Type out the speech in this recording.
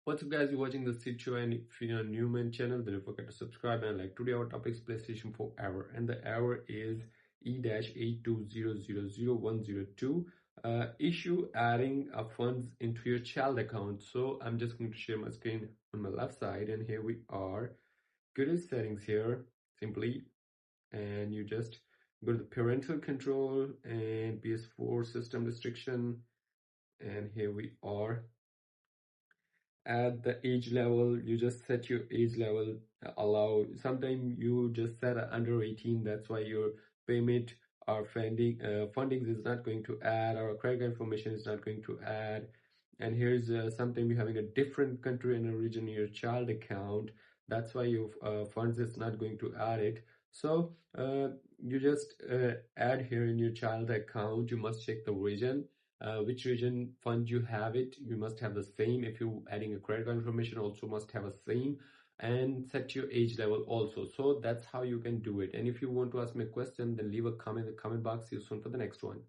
What's up guys, you're watching the Sid Show, and if you're a new man channel, then don't forget to subscribe. And like today our topic is PlayStation 4 error, and the error is E-82000102 issue adding funds into your child account. So I'm just going to share my screen on my left side, and here we are. Go to settings here simply, and you just go to the parental control and PS4 system restriction, and here we are. At the age level, you just set your age level, allow. Sometimes you just set under 18, that's why your payment or funding is not going to add, or credit information is not going to add. And here's something you're having a different country and a region in your child account, that's why your funds is not going to add it. So you just add here in your child account, you must check the region, which region fund you have it, you must have the same. If you adding a credit card information, also must have a same, and set your age level also. So that's how you can do it. And if you want to ask me a question, then leave a comment in the comment box. See you soon for the next one.